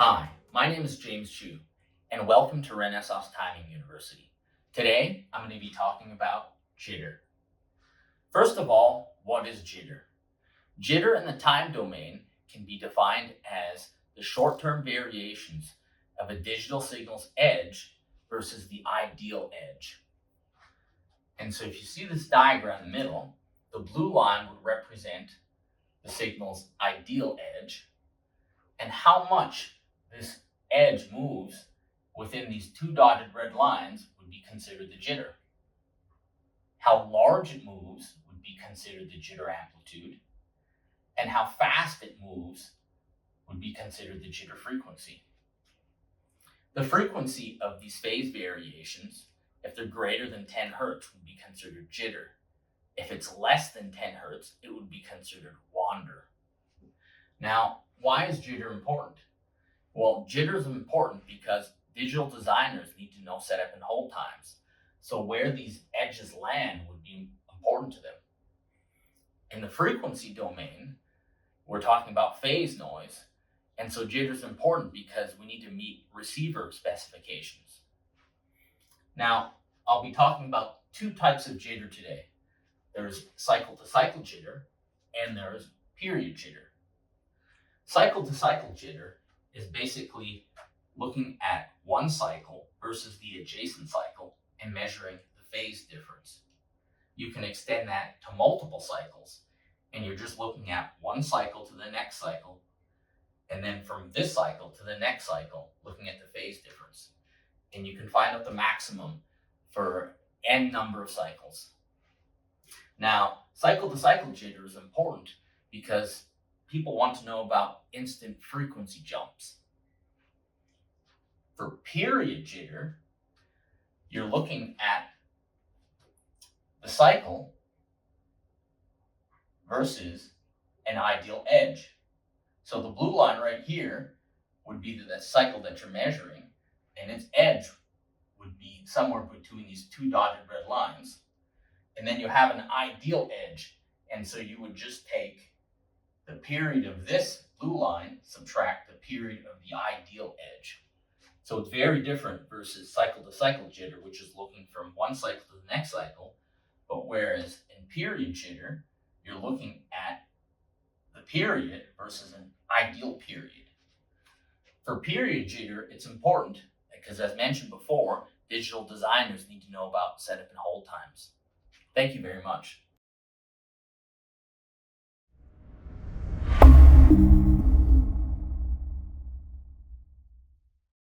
Hi, my name is James Chu, and welcome to Renaissance Timing University. Today, I'm going to be talking about jitter. First of all, what is jitter? Jitter in the time domain can be defined as the short-term variations of a digital signal's edge versus the ideal edge. And so if you see this diagram in the middle, the blue line would represent the signal's ideal edge, and how much this edge moves within these two dotted red lines would be considered the jitter. How large it moves would be considered the jitter amplitude, and how fast it moves would be considered the jitter frequency. The frequency of these phase variations, if they're greater than 10 hertz, would be considered jitter. If it's less than 10 hertz, it would be considered wander. Now, why is jitter important? Well, jitter is important because digital designers need to know setup and hold times. So where these edges land would be important to them. In the frequency domain, we're talking about phase noise. And so jitter is important because we need to meet receiver specifications. Now, I'll be talking about two types of jitter today. There's cycle-to-cycle jitter and there's period jitter. Cycle-to-cycle jitter is basically looking at one cycle versus the adjacent cycle and measuring the phase difference. You can extend that to multiple cycles, and you're just looking at one cycle to the next cycle, and then from this cycle to the next cycle, looking at the phase difference. And you can find out the maximum for n number of cycles. Now, cycle-to-cycle jitter is important because people want to know about instant frequency jumps. For period jitter, you're looking at the cycle versus an ideal edge. So the blue line right here would be the cycle that you're measuring, and its edge would be somewhere between these two dotted red lines. And then you have an ideal edge, and so you would just take the period of this blue line, subtract the period of the ideal edge. So it's very different versus cycle-to-cycle jitter, which is looking from one cycle to the next cycle. But whereas in period jitter, you're looking at the period versus an ideal period. For period jitter, it's important because, as mentioned before, digital designers need to know about setup and hold times. Thank you very much.